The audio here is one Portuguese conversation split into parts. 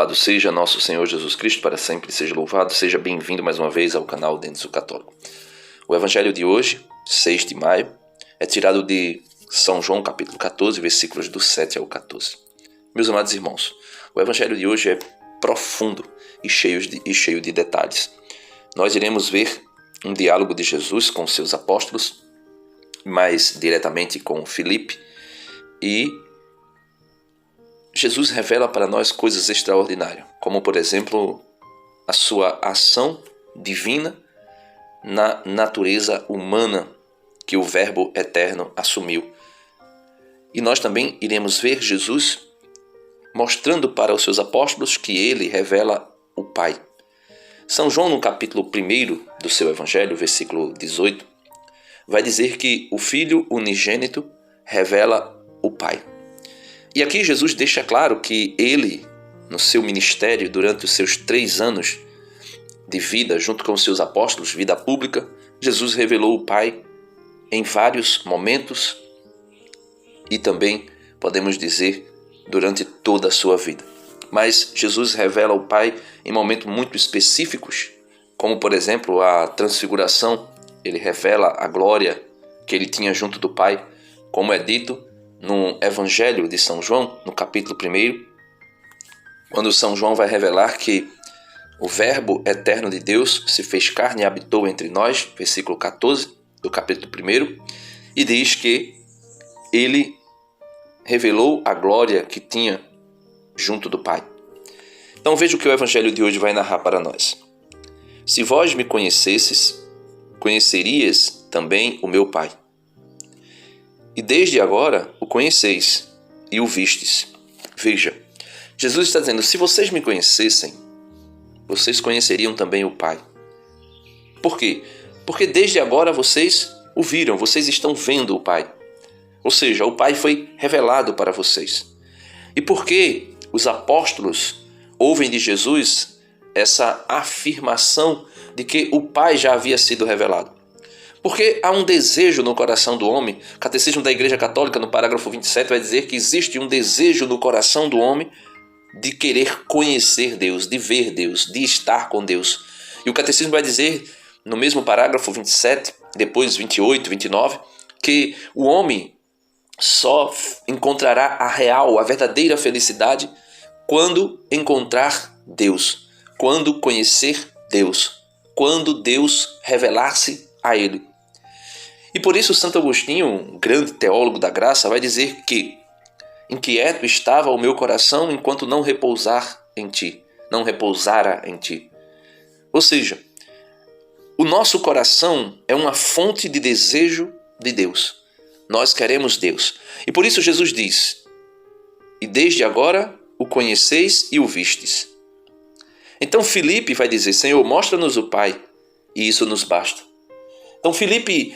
Louvado seja nosso Senhor Jesus Cristo, para sempre seja louvado. Seja bem-vindo mais uma vez ao canal Dentro Católico. O evangelho de hoje, 6 de maio, é tirado de São João, capítulo 14, versículos do 7 ao 14. Meus amados irmãos, o evangelho de hoje é profundo e cheio de detalhes. Nós iremos ver um diálogo de Jesus com seus apóstolos, mais diretamente com Filipe, e Jesus revela para nós coisas extraordinárias, como, por exemplo, a sua ação divina na natureza humana que o Verbo eterno assumiu. E nós também iremos ver Jesus mostrando para os seus apóstolos que ele revela o Pai. São João, no capítulo 1 do seu evangelho, versículo 18, vai dizer que o Filho unigênito revela o Pai. E aqui Jesus deixa claro que ele, no seu ministério, durante os seus 3 anos de vida, junto com os seus apóstolos, vida pública, Jesus revelou o Pai em vários momentos e também, podemos dizer, durante toda a sua vida. Mas Jesus revela o Pai em momentos muito específicos, como, por exemplo, a transfiguração. Ele revela a glória que ele tinha junto do Pai, como é dito no Evangelho de São João, no capítulo 1, quando São João vai revelar que o Verbo eterno de Deus se fez carne e habitou entre nós, versículo 14 do capítulo 1, e diz que ele revelou a glória que tinha junto do Pai. Então veja o que o Evangelho de hoje vai narrar para nós. Se vós me conhecesses, conhecerias também o meu Pai. E desde agora o conheceis e o vistes. Veja, Jesus está dizendo, se vocês me conhecessem, vocês conheceriam também o Pai. Por quê? Porque desde agora vocês o viram, vocês estão vendo o Pai. Ou seja, o Pai foi revelado para vocês. E por que os apóstolos ouvem de Jesus essa afirmação de que o Pai já havia sido revelado? Porque há um desejo no coração do homem. O Catecismo da Igreja Católica, no parágrafo 27, vai dizer que existe um desejo no coração do homem de querer conhecer Deus, de ver Deus, de estar com Deus. E o Catecismo vai dizer, no mesmo parágrafo 27, depois 28, 29, que o homem só encontrará a real, a verdadeira felicidade quando encontrar Deus, quando conhecer Deus, quando Deus revelar-se a ele. E por isso Santo Agostinho, um grande teólogo da graça, vai dizer que inquieto estava o meu coração enquanto não repousara em ti. Ou seja, o nosso coração é uma fonte de desejo de Deus. Nós queremos Deus. E por isso Jesus diz, e desde agora o conheceis e o vistes. Então Filipe vai dizer, Senhor, mostra-nos o Pai, e isso nos basta. Então Filipe,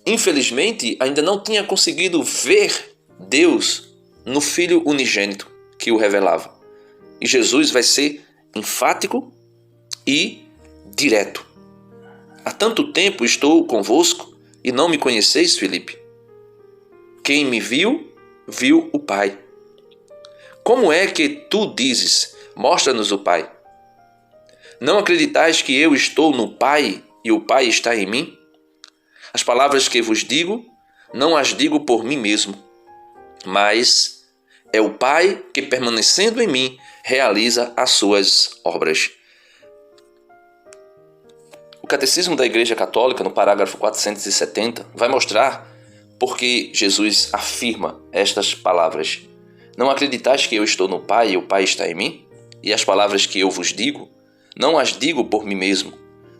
infelizmente, ainda não tinha conseguido ver Deus no Filho unigênito que o revelava. E Jesus vai ser enfático e direto. Há tanto tempo estou convosco e não me conheceis, Filipe. Quem me viu, viu o Pai. Como é que tu dizes, mostra-nos o Pai? Não acreditais que eu estou no Pai e o Pai está em mim? As palavras que vos digo, não as digo por mim mesmo, mas é o Pai que, permanecendo em mim, realiza as suas obras. O Catecismo da Igreja Católica, no parágrafo 470, vai mostrar por que Jesus afirma estas palavras. Não acreditais que eu estou no Pai e o Pai está em mim? E as palavras que eu vos digo, não as digo por mim mesmo,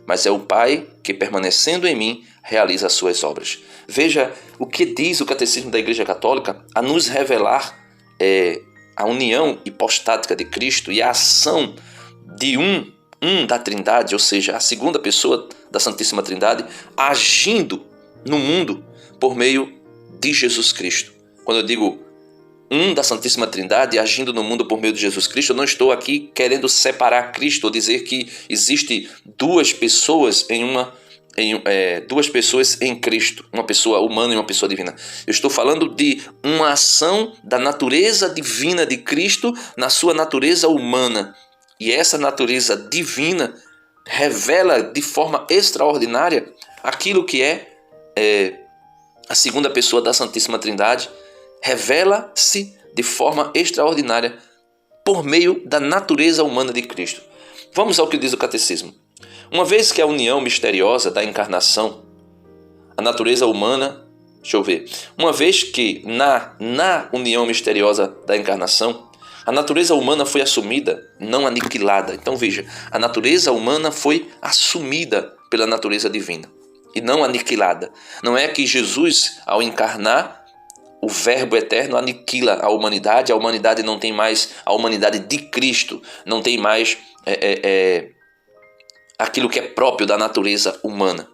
mas é o Pai que, permanecendo em mim, realiza as suas obras. Veja o que diz o Catecismo da Igreja Católica a nos revelar a união hipostática de Cristo e a ação de um da Trindade, ou seja, a segunda pessoa da Santíssima Trindade, agindo no mundo por meio de Jesus Cristo. Quando eu digo da Santíssima Trindade agindo no mundo por meio de Jesus Cristo, eu não estou aqui querendo separar Cristo ou dizer que existe 2 pessoas em uma duas pessoas em Cristo, uma pessoa humana e uma pessoa divina. Eu estou falando de uma ação da natureza divina de Cristo na sua natureza humana. E essa natureza divina revela de forma extraordinária aquilo que é a segunda pessoa da Santíssima Trindade. Revela-se de forma extraordinária por meio da natureza humana de Cristo. Vamos ao que diz o Catecismo. Uma vez que a união misteriosa da encarnação, a natureza humana, uma vez que na união misteriosa da encarnação, a natureza humana foi assumida, não aniquilada. Então veja, a natureza humana foi assumida pela natureza divina e não aniquilada. Não é que Jesus, ao encarnar, o Verbo eterno aniquila a humanidade não tem mais a humanidade de Cristo, não tem mais aquilo que é próprio da natureza humana,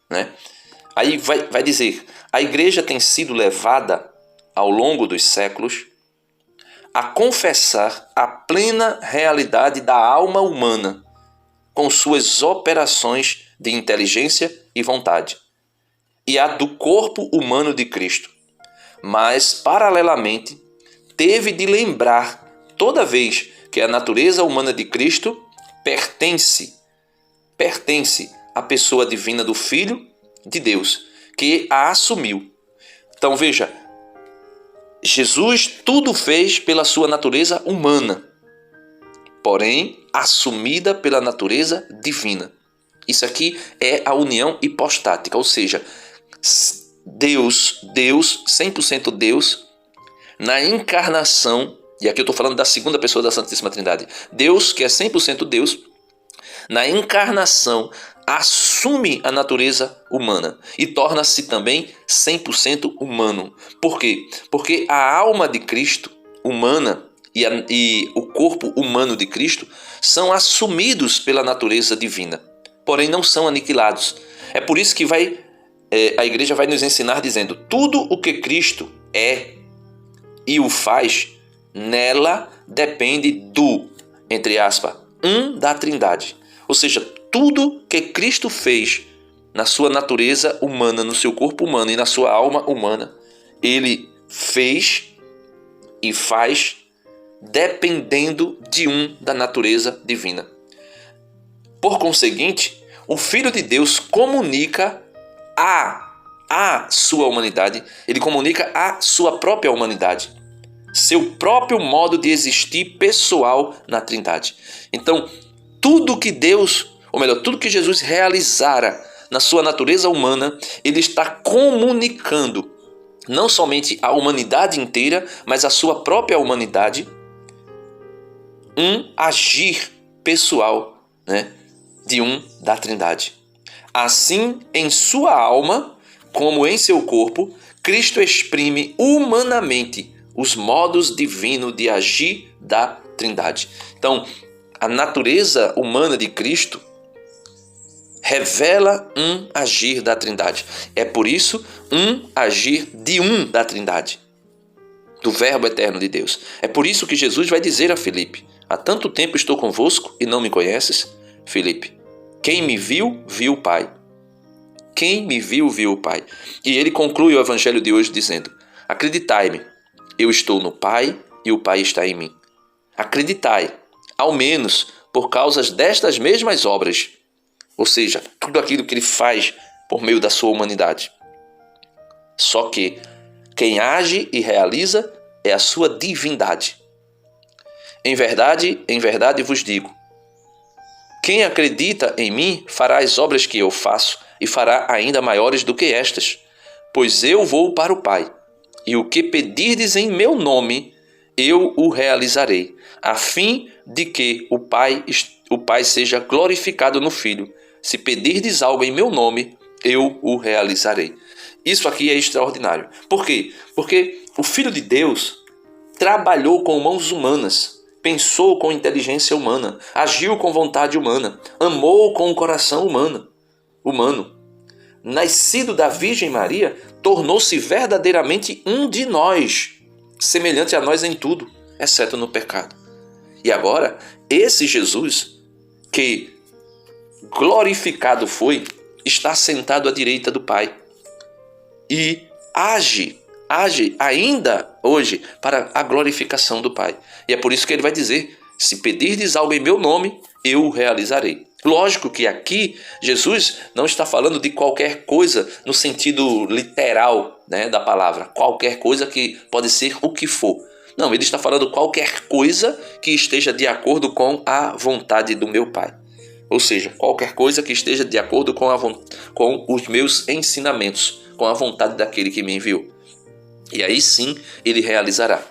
né? Aí vai dizer, a igreja tem sido levada ao longo dos séculos a confessar a plena realidade da alma humana com suas operações de inteligência e vontade, e a do corpo humano de Cristo. Mas, paralelamente, teve de lembrar toda vez que a natureza humana de Cristo pertence à pessoa divina do Filho de Deus, que a assumiu. Então veja, Jesus tudo fez pela sua natureza humana, porém assumida pela natureza divina. Isso aqui é a união hipostática, ou seja, Deus, 100% Deus, na encarnação, e aqui eu estou falando da segunda pessoa da Santíssima Trindade, Deus, que é 100% Deus, na encarnação, assume a natureza humana e torna-se também 100% humano. Por quê? Porque a alma de Cristo, humana, e o corpo humano de Cristo são assumidos pela natureza divina, porém não são aniquilados. É por isso que a igreja vai nos ensinar dizendo, tudo o que Cristo é e o faz, nela depende do, entre aspas, da Trindade. Ou seja, tudo que Cristo fez na sua natureza humana, no seu corpo humano e na sua alma humana, ele fez e faz dependendo de da natureza divina. Por conseguinte, o Filho de Deus comunica a sua humanidade, ele comunica a sua própria humanidade, seu próprio modo de existir pessoal na Trindade. Então, tudo que tudo que Jesus realizara na sua natureza humana, ele está comunicando não somente a humanidade inteira, mas a sua própria humanidade, agir pessoal, né, de da Trindade. Assim, em sua alma, como em seu corpo, Cristo exprime humanamente os modos divinos de agir da Trindade. Então, a natureza humana de Cristo revela agir da Trindade. É por isso agir de da Trindade, do Verbo eterno de Deus. É por isso que Jesus vai dizer a Filipe, há tanto tempo estou convosco e não me conheces? Filipe, quem me viu, viu o Pai. Quem me viu, viu o Pai. E ele conclui o evangelho de hoje dizendo, acreditai-me, eu estou no Pai e o Pai está em mim. Acreditai, ao menos por causa destas mesmas obras, ou seja, tudo aquilo que ele faz por meio da sua humanidade. Só que quem age e realiza é a sua divindade. Em verdade vos digo, quem acredita em mim fará as obras que eu faço e fará ainda maiores do que estas, pois eu vou para o Pai, e o que pedirdes em meu nome, eu o realizarei, a fim de que o Pai seja glorificado no Filho. Se pedirdes algo em meu nome, eu o realizarei. Isso aqui é extraordinário. Por quê? Porque o Filho de Deus trabalhou com mãos humanas, pensou com inteligência humana, agiu com vontade humana, amou com o coração humano. Nascido da Virgem Maria, tornou-se verdadeiramente um de nós, semelhante a nós em tudo, exceto no pecado. E agora, esse Jesus, que glorificado foi, está sentado à direita do Pai e age ainda hoje para a glorificação do Pai. E é por isso que ele vai dizer: se pedirdes algo em meu nome, eu o realizarei. Lógico que aqui Jesus não está falando de qualquer coisa no sentido literal, né, da palavra. Qualquer coisa que pode ser o que for. Não, ele está falando qualquer coisa que esteja de acordo com a vontade do meu Pai. Ou seja, qualquer coisa que esteja de acordo com os meus ensinamentos, com a vontade daquele que me enviou. E aí sim ele realizará.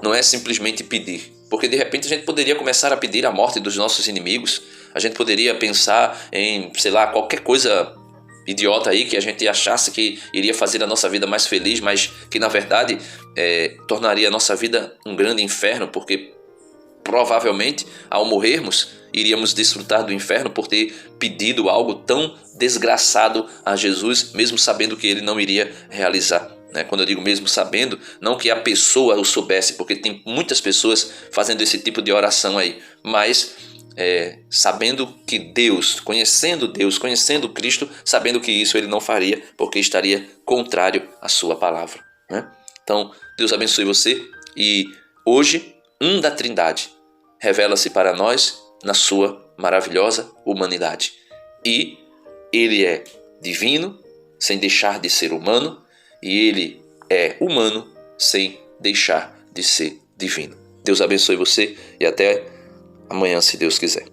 Não é simplesmente pedir. Porque de repente a gente poderia começar a pedir a morte dos nossos inimigos. A gente poderia pensar em, sei lá, qualquer coisa idiota aí que a gente achasse que iria fazer a nossa vida mais feliz, mas que na verdade tornaria a nossa vida um grande inferno, porque provavelmente ao morrermos iríamos desfrutar do inferno por ter pedido algo tão desgraçado a Jesus, mesmo sabendo que ele não iria realizar. Quando eu digo mesmo sabendo, não que a pessoa o soubesse, porque tem muitas pessoas fazendo esse tipo de oração aí, mas sabendo que Deus, conhecendo Cristo, sabendo que isso ele não faria, porque estaria contrário à sua palavra. Então, Deus abençoe você e hoje, da Trindade revela-se para nós na sua maravilhosa humanidade. E ele é divino, sem deixar de ser humano, e ele é humano, sem deixar de ser divino. Deus abençoe você e até amanhã, se Deus quiser.